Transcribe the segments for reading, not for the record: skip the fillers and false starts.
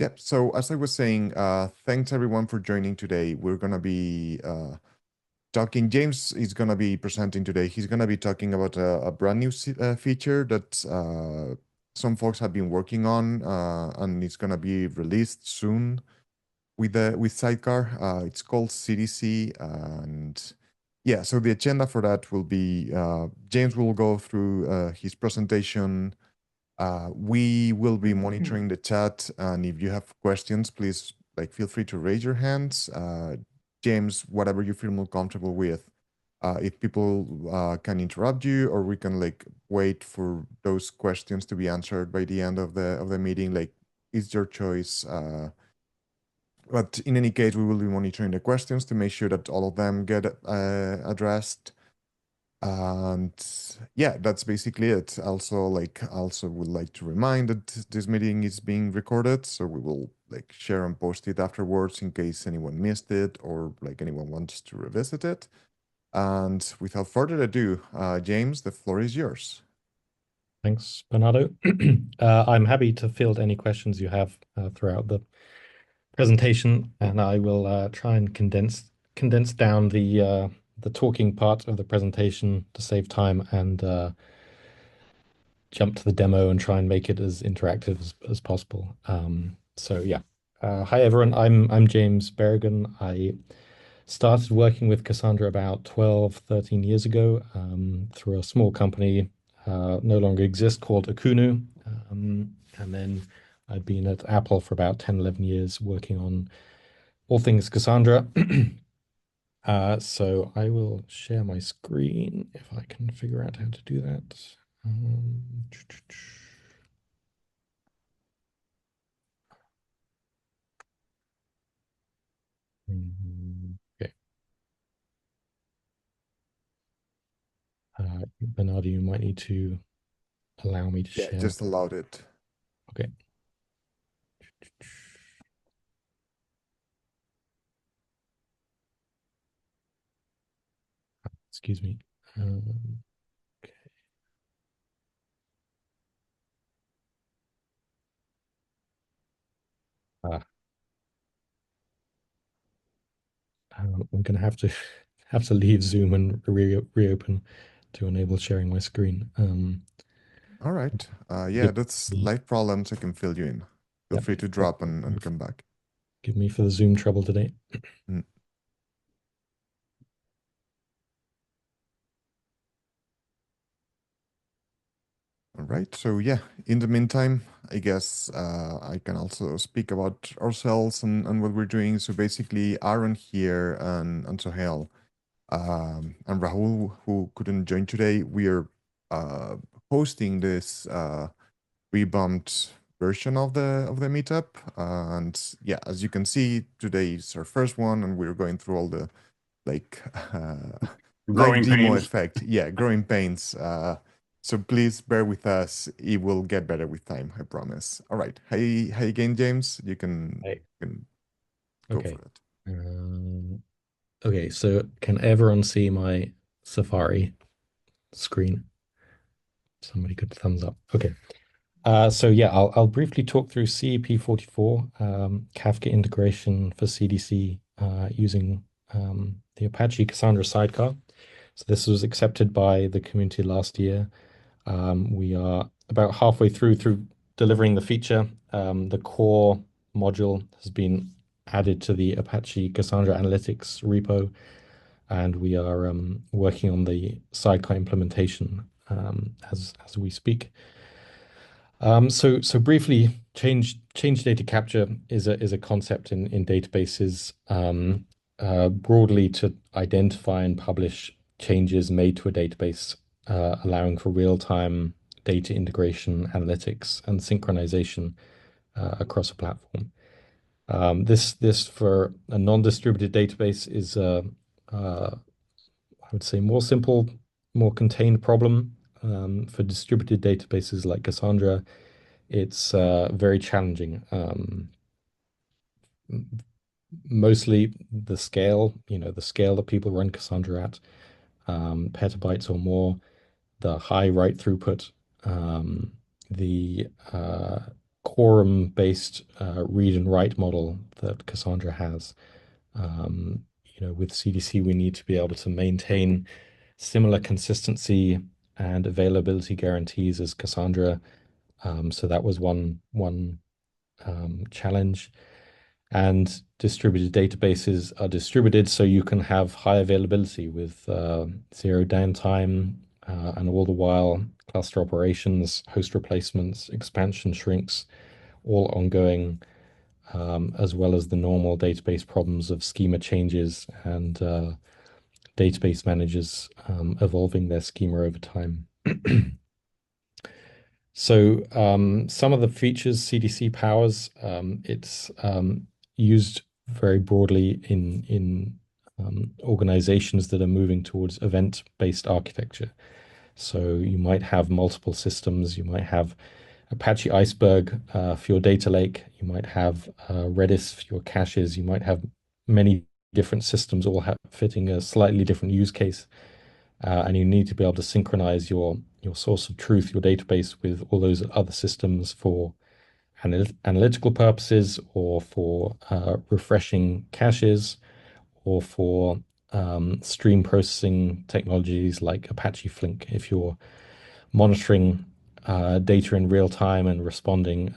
Yep. So as I was saying, thanks everyone for joining today. We're gonna be talking. James is gonna be presenting today. He's gonna be talking about a brand new feature that some folks have been working on, and it's gonna be released soon with Sidecar. It's called CDC, and yeah. So the agenda for that will be James will go through his presentation. We will be monitoring the chat, and if you have questions, please feel free to raise your hands. James, whatever you feel more comfortable with. If people can interrupt you, or we can wait for those questions to be answered by the end of the meeting, it's your choice. But in any case, we will be monitoring the questions to make sure that all of them get addressed. And yeah, that's basically it. Also would like to remind that this meeting is being recorded, so we will share and post it afterwards in case anyone missed it or anyone wants to revisit it. And without further ado, James, the floor is yours. Thanks, Bernardo. I'm happy to field any questions you have throughout the presentation, and I will try and condense down the talking part of the presentation to save time and jump to the demo and try and make it as interactive as possible. So yeah. Hi everyone, I'm James Berragan. I started working with Cassandra about 12, 13 years ago through a small company no longer exists called Akunu. And then I've been at Apple for about 10, 11 years working on all things Cassandra. So I will share my screen if I can figure out how to do that. Um, okay. Bernardo, you might need to allow me to Yeah, share. just allowed it. Okay. Excuse me. Okay. Ah, I'm gonna have to leave Zoom and reopen to enable sharing my screen. All right. Yeah, Give that's me, life problems. I can fill you in. Feel yep. free to drop and come back. Give me for the Zoom trouble today. Mm. All right. So yeah, in the meantime, I guess I can also speak about ourselves and what we're doing. So basically, Aaron here and Sohail and Rahul, who couldn't join today, we are uh, hosting this revamped version of the meetup. And yeah, as you can see, today is our first one, and we're going through all the like live Growing demo pains. effect. Yeah, growing pains. So please bear with us. It will get better with time, I promise. All right. Hi again, James. Right. You can go Okay. for it. Okay, so can everyone see my Safari screen? Somebody could thumbs up. Okay. So yeah, I'll briefly talk through CEP44, Kafka integration for CDC using the Apache Cassandra Sidecar. So this was accepted by the community last year. We are about halfway through delivering the feature. The core module has been added to the Apache Cassandra Analytics repo, and we are working on the Sidecar implementation as we speak. So briefly, change data capture is a concept in databases broadly to identify and publish changes made to a database, allowing for real-time data integration, analytics, and synchronization across a platform. This for a non-distributed database is I would say more simple, more contained problem. For distributed databases like Cassandra, it's very challenging. Mostly the scale that people run Cassandra at, petabytes or more, the high write throughput, the quorum-based read and write model that Cassandra has. With CDC, we need to be able to maintain similar consistency and availability guarantees as Cassandra. So that was one challenge. And distributed databases are distributed so you can have high availability with zero downtime, and all the while cluster operations, host replacements, expansion shrinks, all ongoing, as well as the normal database problems of schema changes and database managers evolving their schema over time. So some of the features CDC powers, it's used very broadly in organizations that are moving towards event-based architecture. So you might have multiple systems. You might have Apache Iceberg for your data lake. You might have Redis for your caches. You might have many different systems all fitting a slightly different use case. And you need to be able to synchronize your source of truth, your database, with all those other systems for analytical purposes, or for refreshing caches, or for stream processing technologies like Apache Flink if you're monitoring data in real time and responding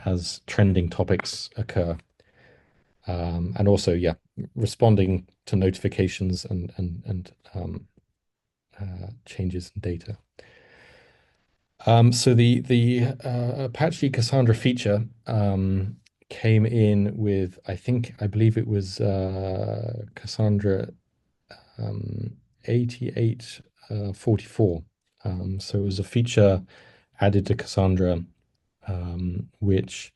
as trending topics occur. And also, yeah, responding to notifications and changes in data. So the Apache Cassandra feature came in with, I believe it was Cassandra 8844. So it was a feature added to Cassandra, which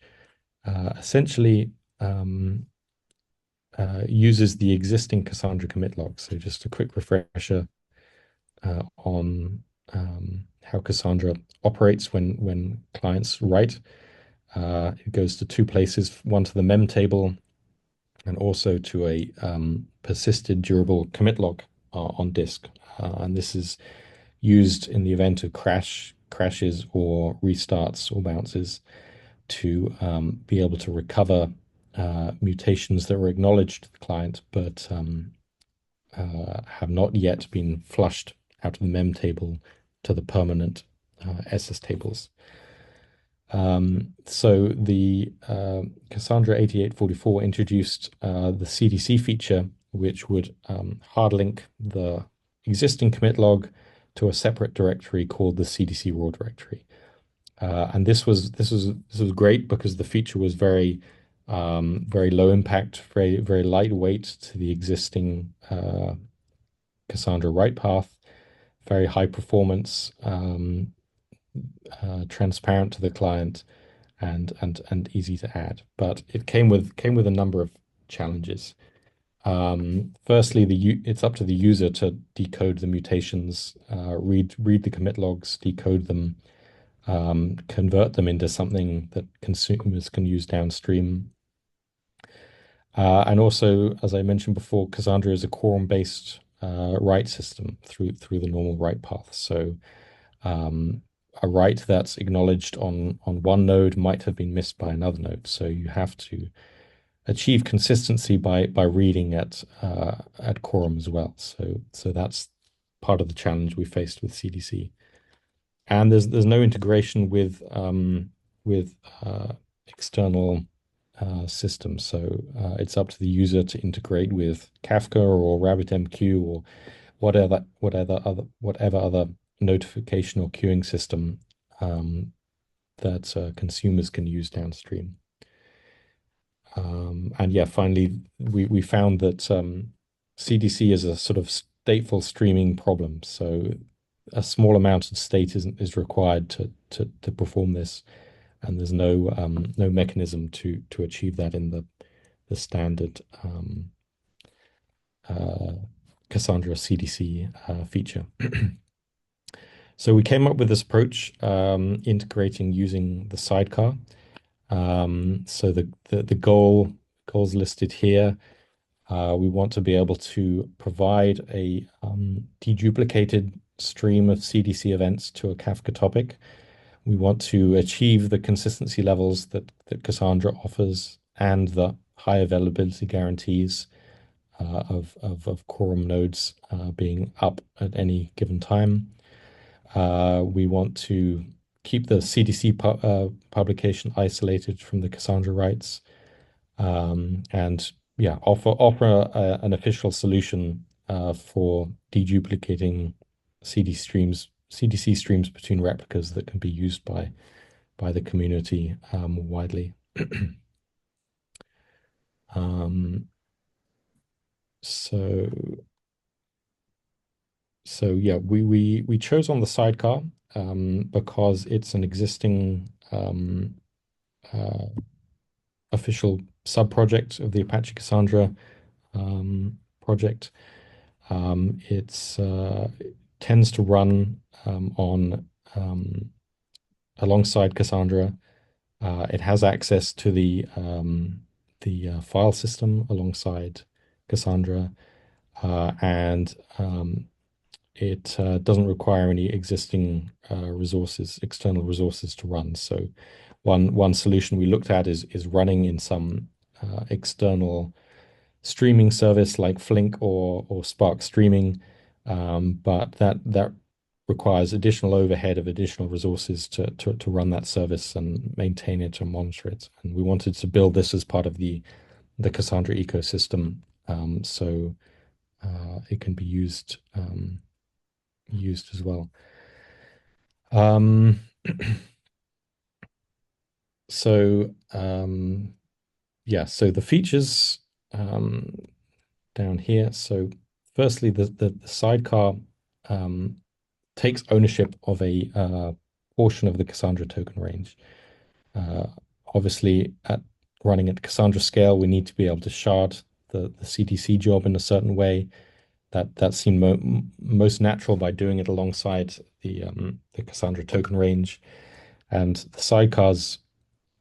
essentially uses the existing Cassandra commit log. So just a quick refresher on how Cassandra operates when clients write. It goes to two places, one to the mem table and also to a persisted durable commit log on disk. And this is used in the event of crashes or restarts or bounces to be able to recover mutations that were acknowledged to the client but have not yet been flushed out of the mem table to the permanent SS tables. So the Cassandra 8844 introduced the CDC feature, which would hard link the existing commit log to a separate directory called the CDC raw directory. And this was great because the feature was very low impact, very lightweight to the existing Cassandra write path, very high performance, transparent to the client, and easy to add. But it came with a number of challenges. Firstly, it's up to the user to decode the mutations, read the commit logs, decode them, convert them into something that consumers can use downstream. And also, as I mentioned before, Cassandra is a quorum-based write system through the normal write path. So a write that's acknowledged on one node might have been missed by another node. So you have to achieve consistency by reading at quorum as well. So that's part of the challenge we faced with CDC. And there's no integration with external systems. So it's up to the user to integrate with Kafka or RabbitMQ or whatever other notification or queuing system that consumers can use downstream. And yeah, finally, we found that CDC is a sort of stateful streaming problem. So a small amount of state is required to perform this, and there's no mechanism to achieve that in the standard Cassandra CDC feature. So we came up with this approach, integrating using the sidecar. So the goals listed here. We want to be able to provide a deduplicated stream of CDC events to a Kafka topic. We want to achieve the consistency levels that Cassandra offers and the high availability guarantees of quorum nodes being up at any given time. We want to keep the CDC publication isolated from the Cassandra writes, and yeah, offer an official solution for deduplicating CDC streams between replicas that can be used by the community more widely. Um, so yeah, we chose on the sidecar because it's an existing uh, official sub-project of the Apache Cassandra project. It tends to run on alongside Cassandra. It has access to the file system alongside Cassandra, and it doesn't require any existing resources, external resources to run. So one solution we looked at is running in some external streaming service like Flink or Spark Streaming, but that requires additional overhead of additional resources to run that service and maintain it and monitor it. And we wanted to build this as part of the Cassandra ecosystem, so it can be used as well. Um, so yeah, so the features down here. So firstly, the sidecar takes ownership of a portion of the Cassandra token range. Uh, Obviously, at running at Cassandra scale, we need to be able to shard the CDC job in a certain way. That seemed most natural by doing it alongside the Cassandra token range, and the sidecars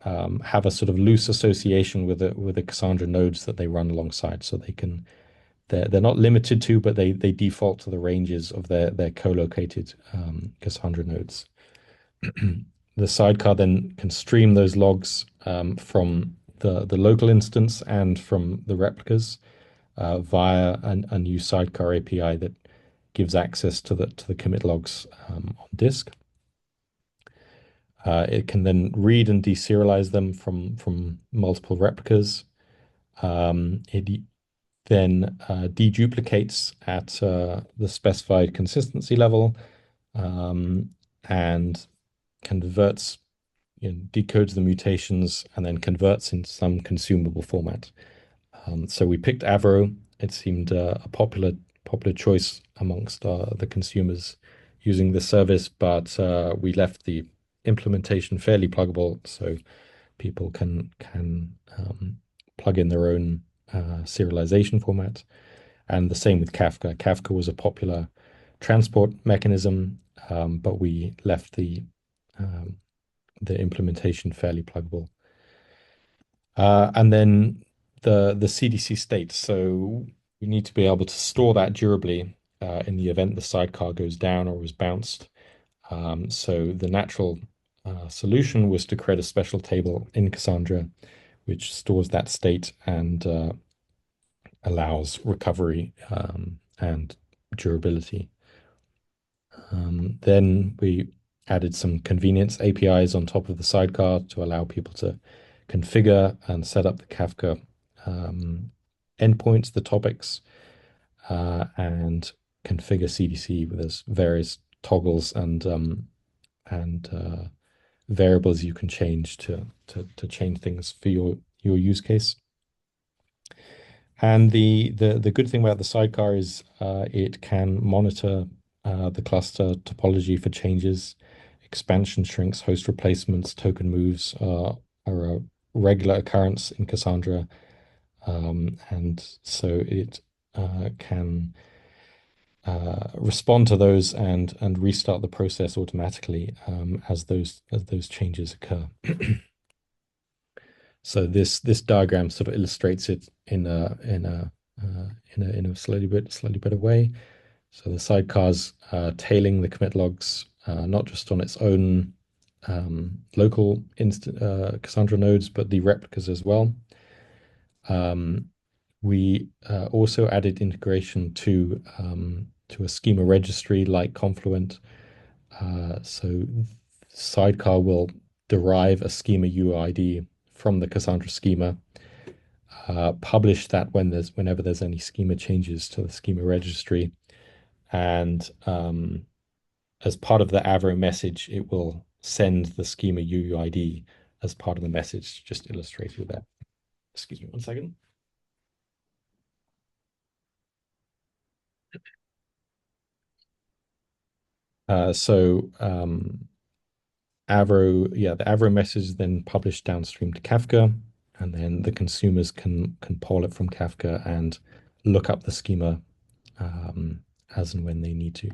have a sort of loose association with the Cassandra nodes that they run alongside, so they're not limited to, but they default to the ranges of their co-located Cassandra nodes. The sidecar then can stream those logs from the local instance and from the replicas via a new sidecar API that gives access to the commit logs on disk. It can then read and deserialize them from multiple replicas. It then deduplicates at the specified consistency level, and converts, decodes the mutations and then converts into some consumable format. So we picked Avro. It seemed a popular choice amongst the consumers using the service, but we left the implementation fairly pluggable, so people can plug in their own serialization format. And the same with Kafka. Kafka was a popular transport mechanism, but we left the implementation fairly pluggable. And then the CDC state. So we need to be able to store that durably in the event the sidecar goes down or is bounced. So the natural solution was to create a special table in Cassandra which stores that state and allows recovery and durability. Then we added some convenience APIs on top of the sidecar to allow people to configure and set up the Kafka endpoints, the topics, and configure CDC with various toggles and variables you can change to change things for your use case. And the good thing about the sidecar is it can monitor the cluster topology for changes, expansion shrinks, host replacements, token moves are a regular occurrence in Cassandra, and so it can respond to those and restart the process automatically as those changes occur. So this diagram sort of illustrates it in a slightly better way. So the sidecar's tailing the commit logs, not just on its own local Cassandra nodes, but the replicas as well. Um, we also added integration to a schema registry like Confluent. So Sidecar will derive a schema UID from the Cassandra schema, publish that whenever there's any schema changes to the schema registry, and as part of the Avro message, it will send the schema UUID as part of the message, just illustrated there. Excuse me 1 second. So Avro, yeah, the Avro message is then published downstream to Kafka, and then the consumers can poll it from Kafka and look up the schema as and when they need to.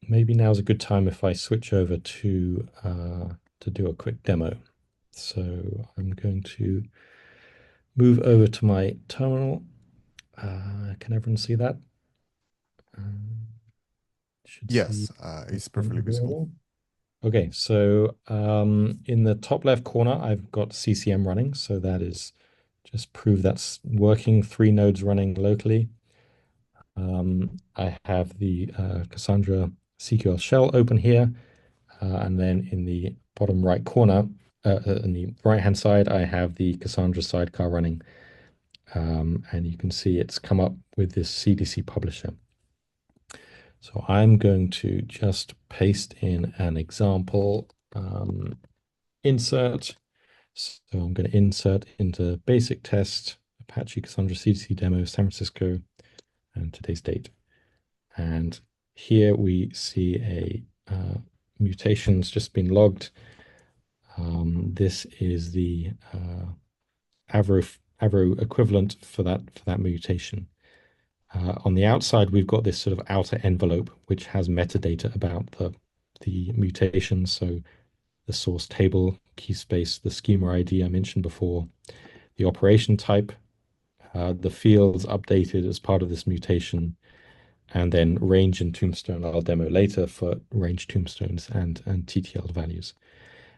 Maybe now's a good time if I switch over to do a quick demo. So I'm going to move over to my terminal. Can everyone see that? Should see Yes, it's perfectly visible. Okay, so in the top left corner, I've got CCM running. So that is just prove that's working, 3 nodes running locally. I have the Cassandra CQL shell open here. And then in the bottom right corner, in the right-hand side, I have the Cassandra sidecar running. And you can see it's come up with this CDC publisher. So I'm going to just paste in an example insert. So I'm going to insert into basic test, Apache Cassandra CDC demo, San Francisco, and today's date. And here we see a mutation's just been logged. This is the Avro equivalent for that mutation. On the outside, we've got this sort of outer envelope which has metadata about the mutation. So the source table, key space, the schema ID I mentioned before, the operation type, the fields updated as part of this mutation, and then range and tombstone I'll demo later for range tombstones and TTL values.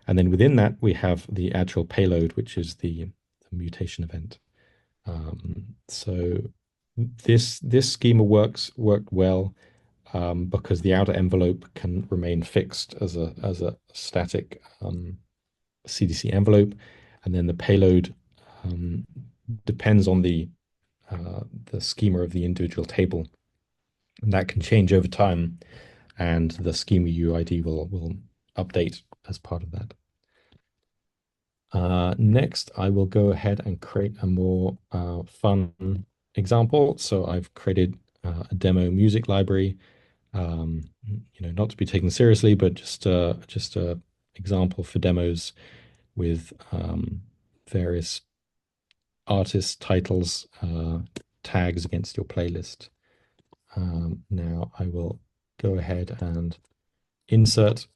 And then within that, we have the actual payload, which is the mutation event. So this schema worked well because the outer envelope can remain fixed as a static CDC envelope, and then the payload depends on the schema of the individual table, and that can change over time, and the schema UID will update as part of that. Next, I will go ahead and create a more fun example. So I've created a demo music library, not to be taken seriously, but just a example for demos with various artist titles, tags against your playlist. Now I will go ahead and insert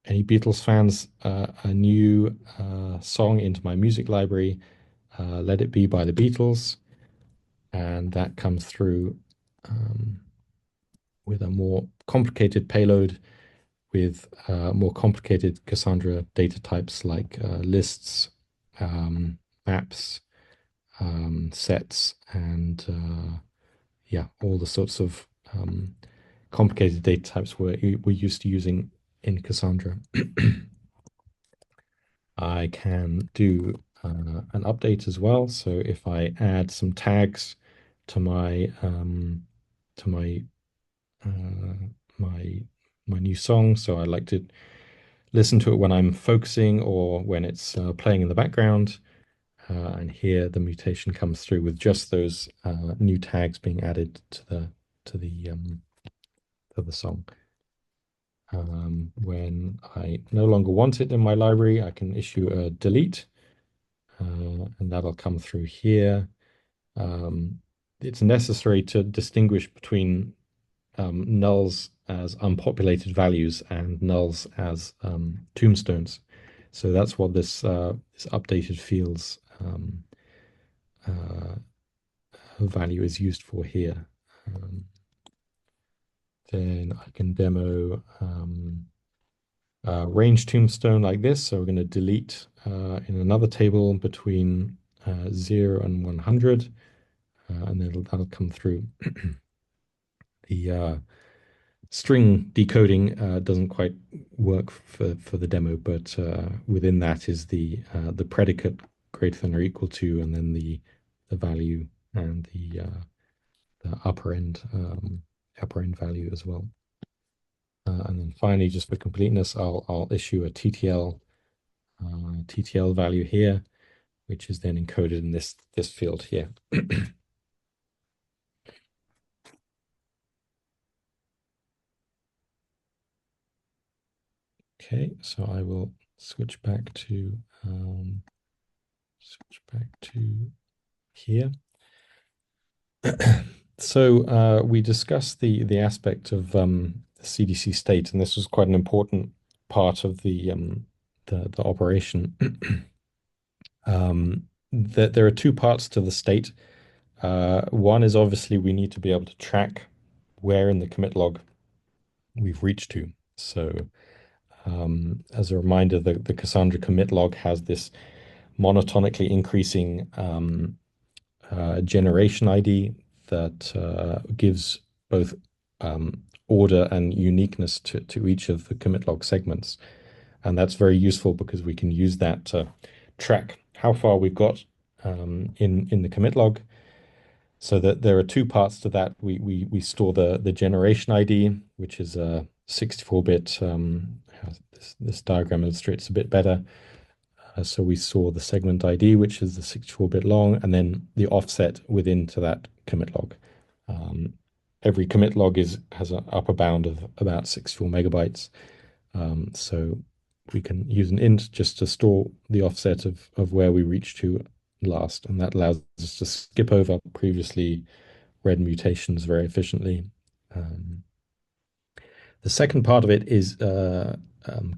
any Beatles fans a new song into my music library, Let It Be by the Beatles, and that comes through with a more complicated payload with more complicated Cassandra data types like lists, maps, sets, and yeah, all the sorts of complicated data types we're used to using in Cassandra. I can do an update as well. So if I add some tags to my to my my new song, so I like to listen to it when I'm focusing or when it's playing in the background. And here the mutation comes through with just those new tags being added to the song. When I no longer want it in my library, I can issue a delete, and that'll come through here. It's necessary to distinguish between nulls as unpopulated values and nulls as tombstones. So that's what this updated fields value is used for here. Then I can demo range tombstone like this. So we're going to delete in another table between 0 and 100, and then that'll come through. The string decoding doesn't quite work for the demo, but within that is the predicate greater than or equal to, and then the value and the upper end value as well. And then finally, just for completeness, I'll issue a TTL value here, which is then encoded in this field here. Okay, so I will switch back to here. So we discussed the aspect of CDC state, and this was quite an important part of the operation. That there are two parts to the state. One is obviously we need to be able to track where in the commit log we've reached to. So as a reminder, the Cassandra commit log has this monotonically increasing generation ID that gives both order and uniqueness to each of the commit log segments. And that's very useful because we can use that to track how far we've got in the commit log. So that there are two parts to that. We store the generation ID, which is a 64-bit. This diagram illustrates a bit better. So we saw the segment ID, which is the 64-bit long, and then the offset within to that commit log. Every commit log has an upper bound of about 64 megabytes. So we can use an int just to store the offset of where we reach to last, and that allows us to skip over previously read mutations very efficiently. The second part of it is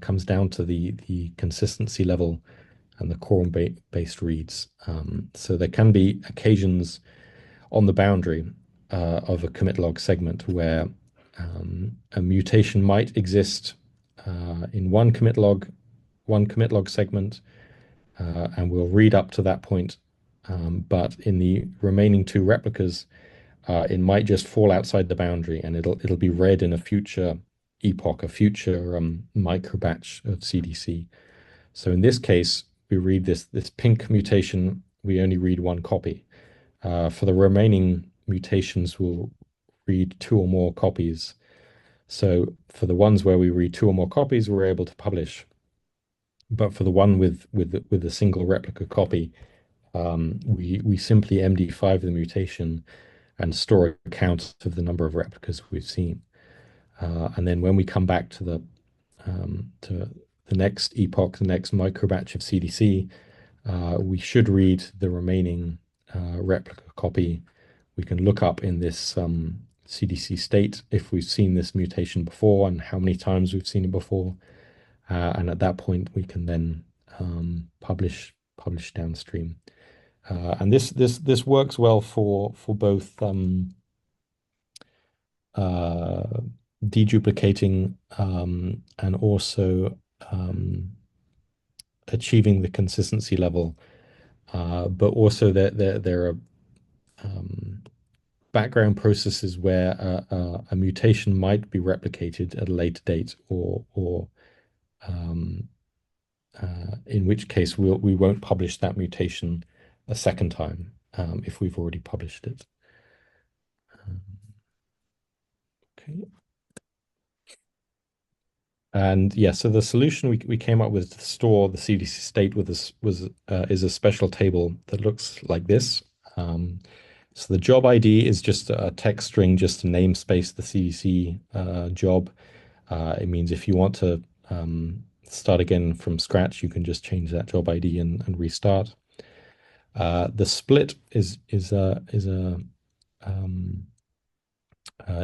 comes down to the consistency level and the quorum-based reads. So there can be occasions on the boundary of a commit log segment where a mutation might exist in one commit log segment, and we'll read up to that point. But in the remaining two replicas, it might just fall outside the boundary, and it'll be read in a future epoch, a future micro batch of CDC. So in this case, we read this pink mutation. We only read one copy. For the remaining mutations, we'll read two or more copies. So for the ones where we read two or more copies, we're able to publish. But for the one with a single replica copy, we simply MD5 the mutation and store a count of the number of replicas we've seen. And then when we come back to the next epoch, the next micro batch of CDC, we should read the remaining replica copy. We can look up in this CDC state if we've seen this mutation before and how many times we've seen it before. And at that point, we can then publish downstream. And this works well for both deduplicating and also achieving the consistency level. But also there are background processes where a mutation might be replicated at a later date, or in which case we won't publish that mutation a second time if we've already published it. Okay. And yeah, so the solution we came up with to store the CDC state with this is a special table that looks like this. So the job ID is just a text string, just to namespace the CDC job. It means if you want to start again from scratch, you can just change that job ID and restart. The split is a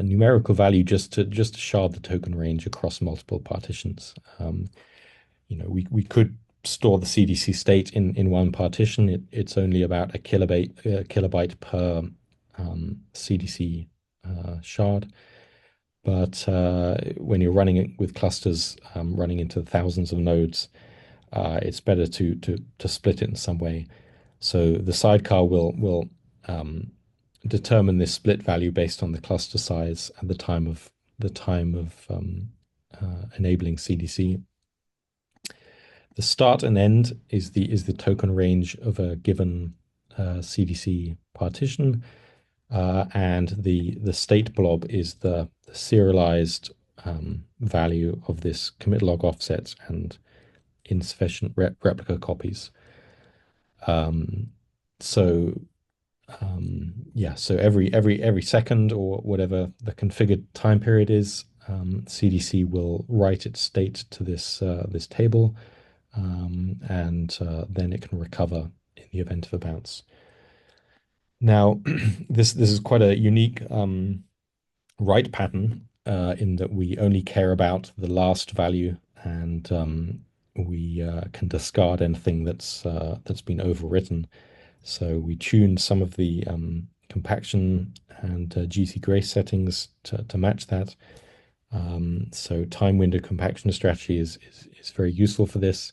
numerical value just to shard the token range across multiple partitions. We could store the CDC state in one partition. It's only about a kilobyte per CDC shard. But when you're running it with clusters running into thousands of nodes, it's better to split it in some way. So the sidecar will determine this split value based on the cluster size and the time of enabling CDC. The start and end is the token range of a given CDC partition, and the state blob is the serialized value of this commit log offset and insufficient replica copies. So yeah, so every second or whatever the configured time period is, CDC will write its state to this table, and then it can recover in the event of a bounce. Now, this is quite a unique write pattern in that we only care about the last value, and we can discard anything that's been overwritten. So we tuned some of the compaction and GC grace settings to match that. So time window compaction strategy is very useful for this.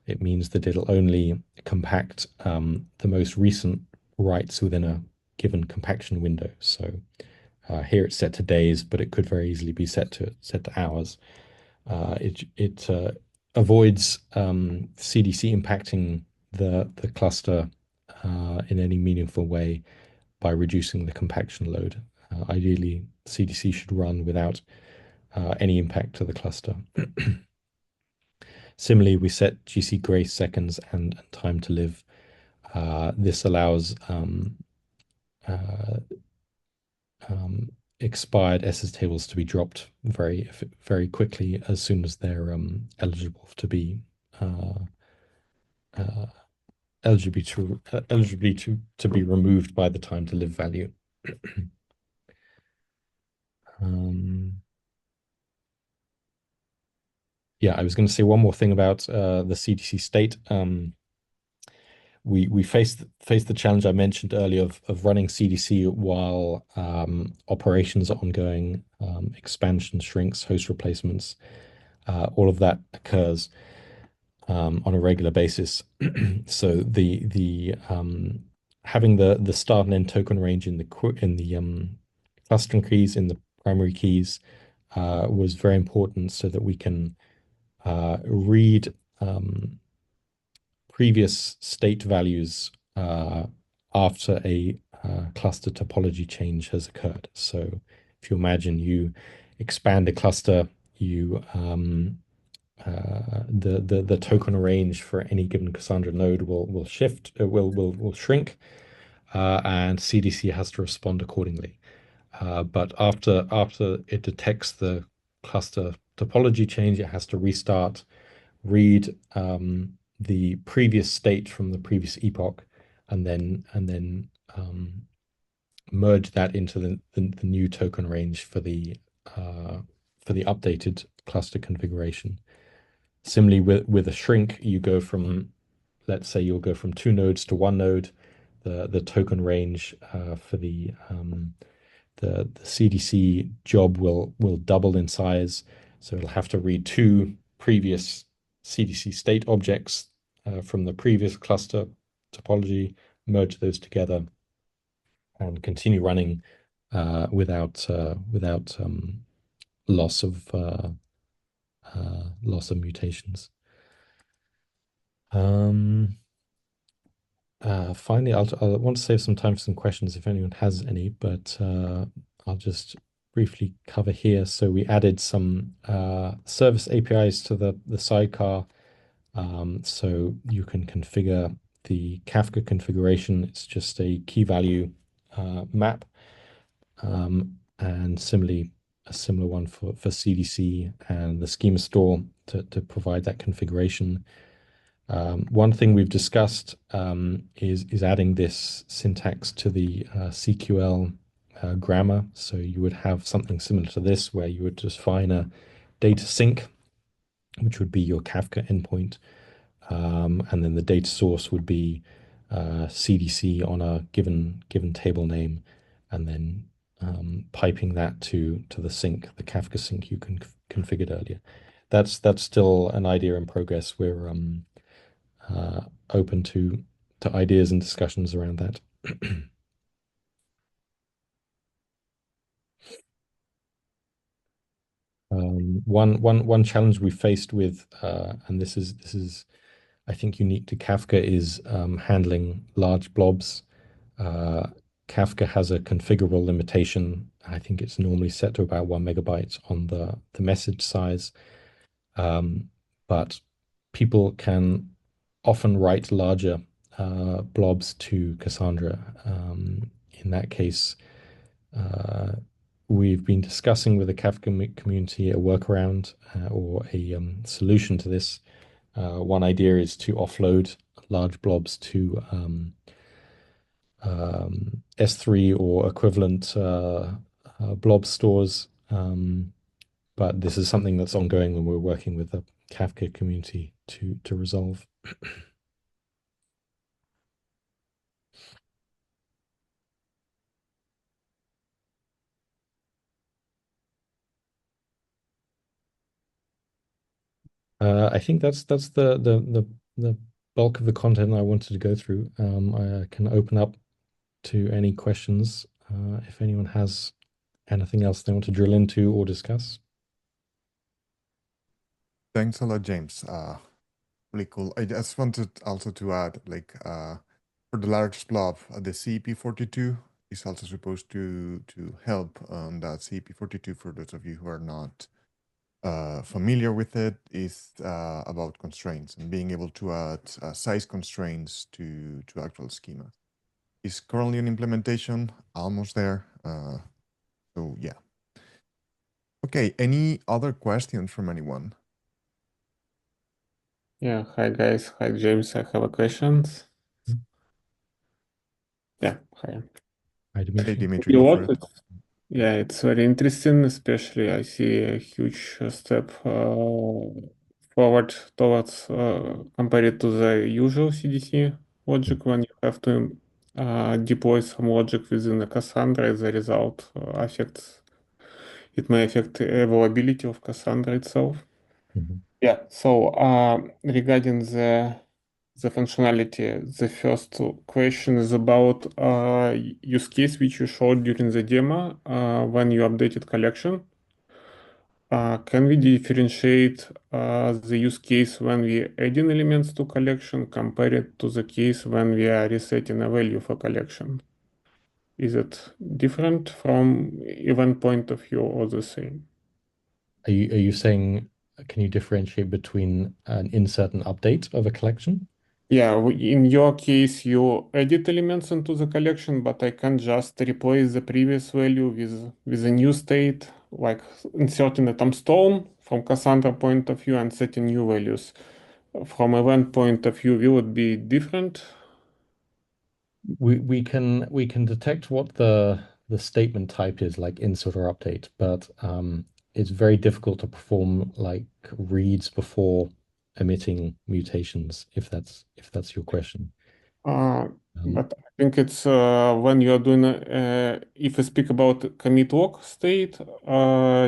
It means that it'll only compact the most recent writes within a given compaction window. So here it's set to days, but it could very easily be set to hours. It avoids CDC impacting the cluster in any meaningful way by reducing the compaction load. Ideally, CDC should run without any impact to the cluster. Similarly, we set GC grace seconds and time to live. This allows expired SS tables to be dropped very quickly as soon as they're eligible to be be removed by the time to live value. Yeah, I was going to say one more thing about the CDC state. We faced the challenge I mentioned earlier of running CDC while operations are ongoing, expansion, shrinks, host replacements, all of that occurs on a regular basis. So the having the start and end token range in the clustering keys, in the primary keys, was very important so that we can read previous state values after a cluster topology change has occurred. So if you imagine you expand a cluster, you the token range for any given Cassandra node will shift, will shrink, and CDC has to respond accordingly. But after it detects the cluster topology change, it has to restart, read the previous state from the previous epoch, and then merge that into the new token range for the updated cluster configuration. Similarly, with a shrink, you go from, let's say you'll go from 2 nodes to 1 node. The token range for the CDC job will double in size, so it'll have to read 2 previous CDC state objects from the previous cluster topology, merge those together, and continue running without loss of mutations. Finally, I'll want to save some time for some questions if anyone has any, but I'll just briefly cover here. So we added some service APIs to the sidecar, so you can configure the Kafka configuration. It's just a key value map, and similarly a similar one for CDC and the schema store to provide that configuration. One thing we've discussed is adding this syntax to the CQL grammar. So you would have something similar to this, where you would define a data sink, which would be your Kafka endpoint, and then the data source would be CDC on a given table name. and then piping that to the sink, the Kafka sink you configured earlier. That's still an idea in progress. We're uh, open to ideas and discussions around that. One challenge we faced with, and this is I think unique to Kafka, is handling large blobs. Uh, Kafka has a configurable limitation. I think it's normally set to about 1 MB on the message size. Um, but people can often write larger blobs to Cassandra. In that case, uh, we've been discussing with the Kafka community a workaround or a solution to this. One idea is to offload large blobs to S3 or equivalent blob stores. But this is something that's ongoing when we're working with the Kafka community to resolve. I think that's the bulk of the content I wanted to go through. I can open up to any questions if anyone has anything else they want to drill into or discuss. Thanks a lot, James. Really cool. I just wanted also to add, like, for the large blob, the CP42 is also supposed to help on that. CP42, for those of you who are not familiar with it, is about constraints and being able to add size constraints to actual schemas. It's currently in implementation, almost there. So yeah. Okay, any other questions from anyone? Yeah, hi guys. Hi James. I have a question. Yeah, hi. Hi, Hey, Dimitri. Dimitri, You go for what? it. Yeah, it's very interesting, especially I see a huge step forward towards compared to the usual CDC logic when you have to deploy some logic within a Cassandra. As a result, it may affect the availability of Cassandra itself. Mhm. Yeah, so regarding the functionality, the first question is about use case which you showed during the demo when you updated collection. Can we differentiate the use case when we adding elements to collection compared to the case when we are resetting a value for collection? Is it different from event point of view or the same? Are you saying can you differentiate between an insert and update of a collection? Yeah, in your case, you edit elements into the collection, but I can just replace the previous value with a new state, like inserting a tombstone from Cassandra point of view and setting new values. From event point of view, will it be different? We can detect what the statement type is, like insert or update, but it's very difficult to perform like reads before emitting mutations, if that's your question. Uh, Um, but I think it's when you are doing, if you speak about commit log state,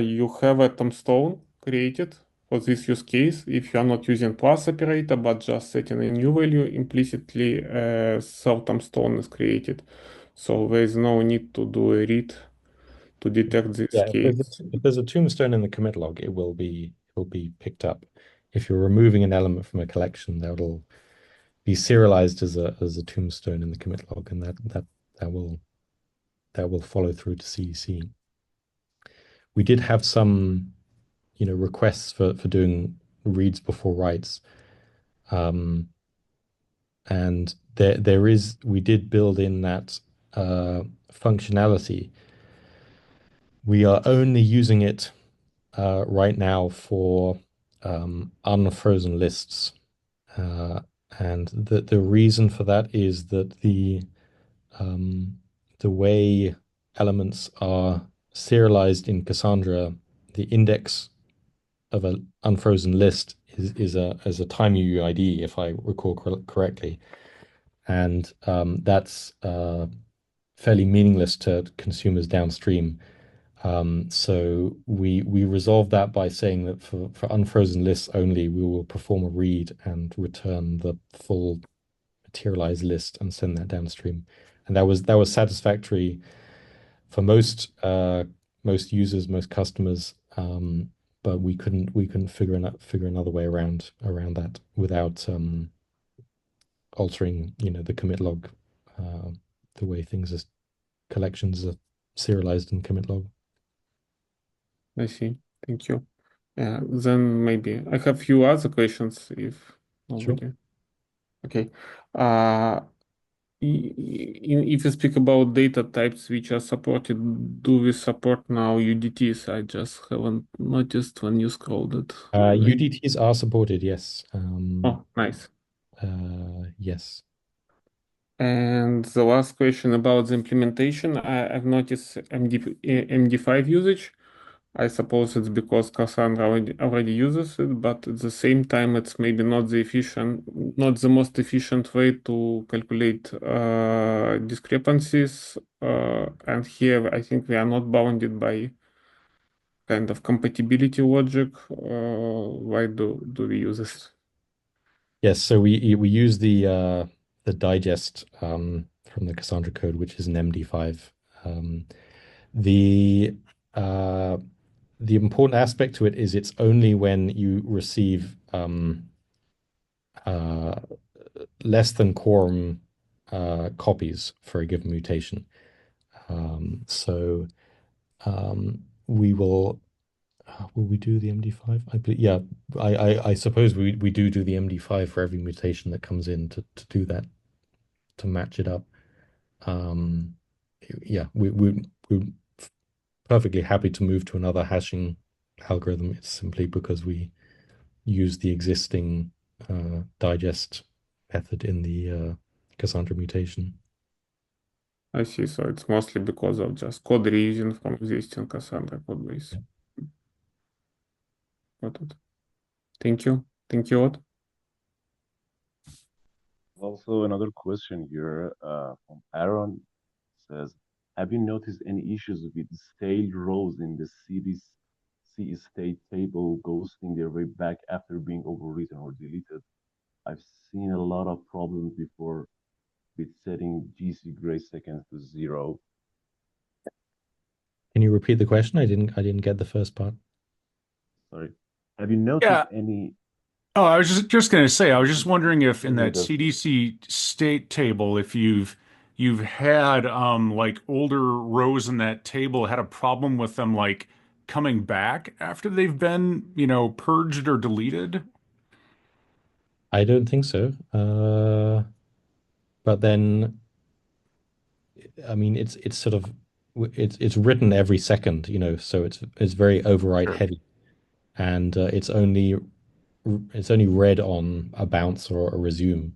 you have a tombstone created for this use case. If you are not using plus operator, but just setting a new value, implicitly self tombstone is created. So there is no need to do a read to detect this yeah, if there's case. a tombstone in the commit log, it will be picked up. If you're removing an element from a collection, that'll be serialized as a tombstone in the commit log, and that will that will follow through to CEC. We did have some, requests for doing reads before writes, and we did build in that functionality. We are only using it right now for unfrozen lists. Uh, and the reason for that is that the way elements are serialized in Cassandra, the index of an unfrozen list is a time UUID, if I recall correctly, and that's fairly meaningless to consumers downstream. So we resolved that by saying that for unfrozen lists only, we will perform a read and return the full materialized list and send that downstream. And that was satisfactory for most users, most customers. But we couldn't figure another way around that without altering, the commit log, uh, the way things are collections are serialized in commit log. I see. Thank you. Then maybe I have few other questions if Sure. nobody. Okay. Uh, if you speak about data types which are supported, do we support now UDTs? I just haven't noticed when you scrolled it. UDTs are supported, yes. Oh, nice. Yes. And the last question about the implementation, I've noticed MD5 usage. I suppose it's because Cassandra already uses it, but at the same time, it's maybe not the most efficient way to calculate discrepancies. And here, I think we are not bounded by kind of compatibility logic. Why do we use this? Yes, so we use the digest from the Cassandra code, which is an MD5. Um, the uh, the important aspect to it is it's only when you receive uh, less than quorum copies for a given mutation. So we will we do the MD5? Yeah, I suppose we do the MD5 for every mutation that comes in to do that, to match it up. Um, yeah, we're perfectly happy to move to another hashing algorithm. It's simply because we use the existing digest method in the Cassandra mutation. I see. So it's mostly because of just code revision from existing Cassandra code base. Yeah. Got it. Thank you. Thank you, Ott. Also, another question here from Aaron says, have you noticed any issues with stale rows in the CDC state table ghosting their way back after being overwritten or deleted? I've seen a lot of problems before with setting GC gray seconds to 0. Can you repeat the question? I didn't get the first part. Sorry. Have you noticed Yeah. any Oh, I was just going to say, I was just wondering if in with that the CDC state table, if you've had like older rows in that table had a problem with them like coming back after they've been, purged or deleted. I don't think so. But then, I mean, it's sort of it's written every second, so it's very overwrite Sure. heavy, and it's only read on a bounce or a resume.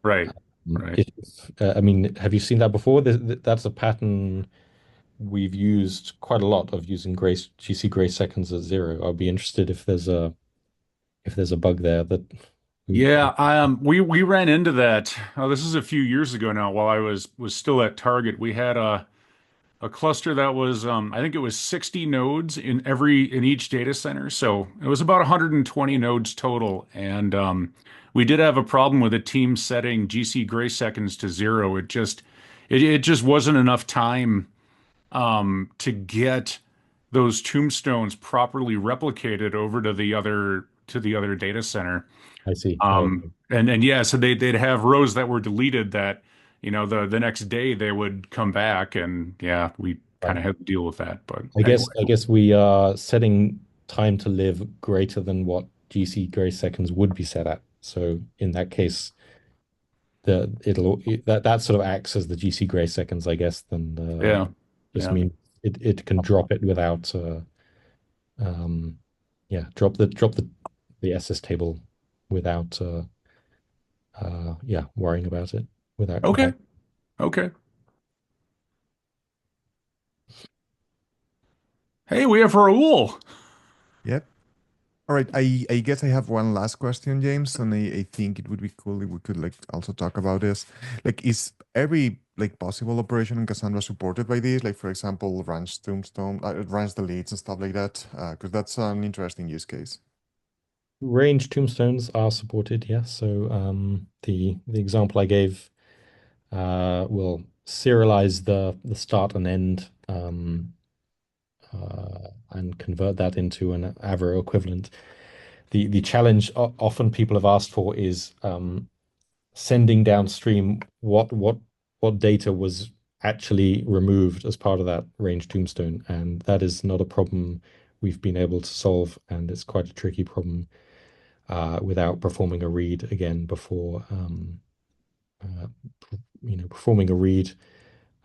Right. Right. I mean, have you seen that before? That's a pattern we've used quite a lot of using grace GC grace seconds at 0. I'd be interested if there's a bug there that Yeah, we ran into that. This is a few years ago now while I was still at Target. We had a cluster that was I think it was 60 nodes in each data center. So it was about 120 nodes total. And we did have a problem with a team setting GC gray seconds to 0. It just wasn't enough time to get those tombstones properly replicated over to the other data center. I see. And yeah, so they'd have rows that were deleted that, the next day they would come back, and yeah, we kind Right. of had to deal with that. But I anyway, guess I guess we are setting time to live greater than what GC grace seconds would be set at. So in that case, that sort of acts as the GC gray seconds, I guess. Then yeah, just yeah. mean it can drop it without um yeah, drop the SS table without yeah, worrying about it Okay, without. okay. Hey, we have Raul. Yep. All right, I guess I have one last question, James, and I think it would be cool if we could like also talk about this. Like, is every like possible operation in Cassandra supported by this? Like, for example, range tombstone, range deletes and stuff like that? Because that's an interesting use case. Range tombstones are supported, yes. So the example I gave will serialize the start and end and convert that into an Avro equivalent. The challenge often people have asked for is sending downstream what data was actually removed as part of that range tombstone, and that is not a problem we've been able to solve, and it's quite a tricky problem without performing a read again before performing a read.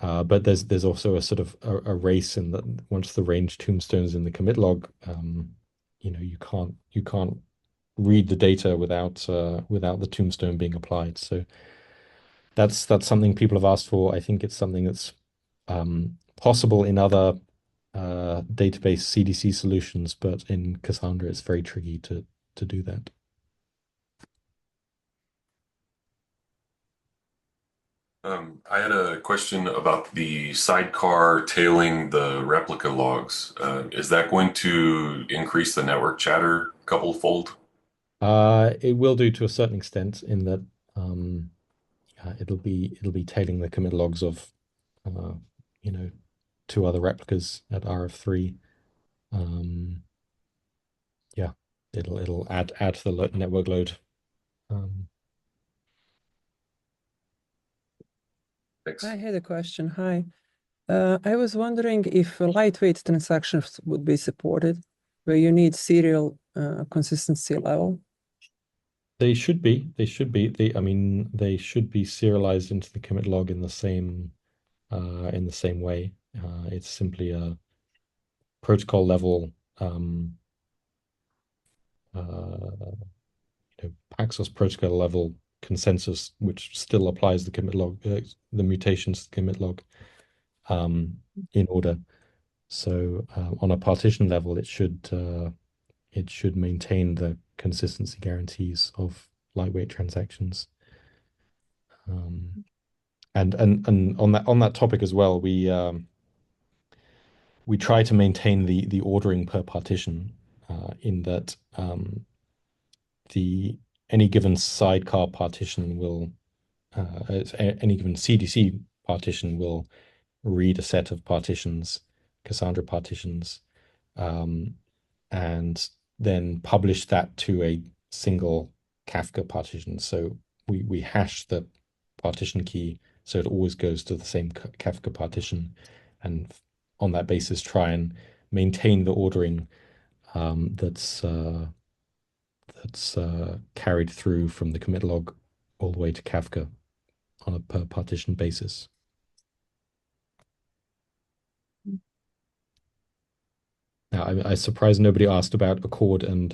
But there's also a sort of a race in that once the range tombstone is in the commit log, you can't read the data without the tombstone being applied. So that's something people have asked for. I think it's something that's possible in other database CDC solutions, but in Cassandra, it's very tricky to do that. I had a question about the sidecar tailing the replica logs. Is that going to increase the network chatter couple-fold? It will do to a certain extent in that it'll be tailing the commit logs of two other replicas at RF3. Yeah, it'll add to the network load. Thanks. I had a question. Hi. I was wondering if lightweight transactions would be supported, where you need serial consistency level. They should be. They should be. They should be serialized into the commit log in the same way. It's simply a protocol level Paxos protocol level consensus, which still applies the commit log, the mutations to the commit log in order. So on a partition level, it should maintain the consistency guarantees of lightweight transactions. And on that topic as well, we try to maintain the ordering per partition in that any given sidecar partition will any given CDC partition will read a set of partitions, Cassandra partitions, and then publish that to a single Kafka partition. So we hash the partition key so it always goes to the same Kafka partition, and on that basis try and maintain the ordering that's carried through from the commit log all the way to Kafka on a per partition basis. Now, I'm surprised nobody asked about Accord and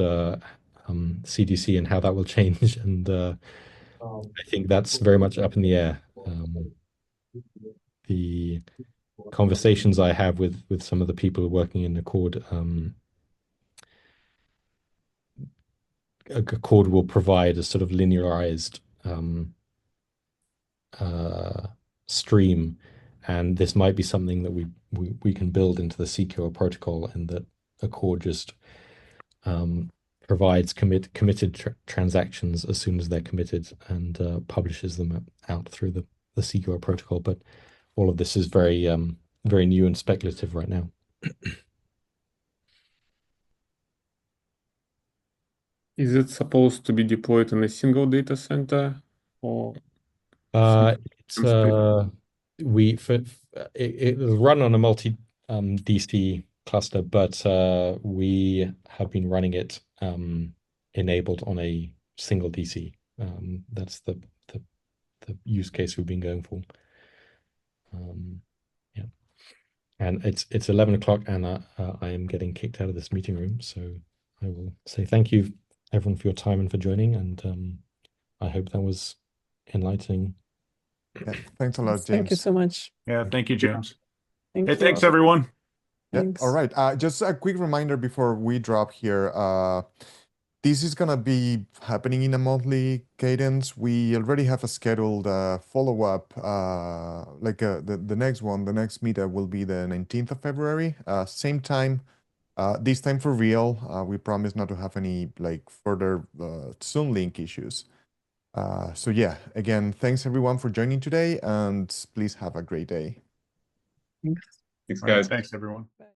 CDC and how that will change, and I think that's very much up in the air. The conversations I have with some of the people working in Accord, Accord will provide a sort of linearized stream, and this might be something that we can build into the Secure protocol, and that Accord just provides committed transactions as soon as they're committed and publishes them out through the Secure protocol. But all of this is very very new and speculative right now. Is it supposed to be deployed in a single data center or it'll run on a multi DC cluster, but we have been running it enabled on a single DC. That's the use case we've been going for. Yeah, and it's 11 o'clock, and I am getting kicked out of this meeting room, so I will say thank you everyone for your time and for joining, and I hope that was enlightening. Yeah, thanks a lot, James. Thank you so much. Yeah, thank you, James. Thank Hey, you. thanks, everyone. Yeah. Thanks. All right. Just a quick reminder before we drop here. This is gonna be happening in a monthly cadence. We already have a scheduled follow-up. The next one, the next meetup will be the 19th of February. Same time. This time for real. We promise not to have any further Zoom link issues. So yeah, again, thanks everyone for joining today, and please have a great day. Thanks. All right, thanks everyone.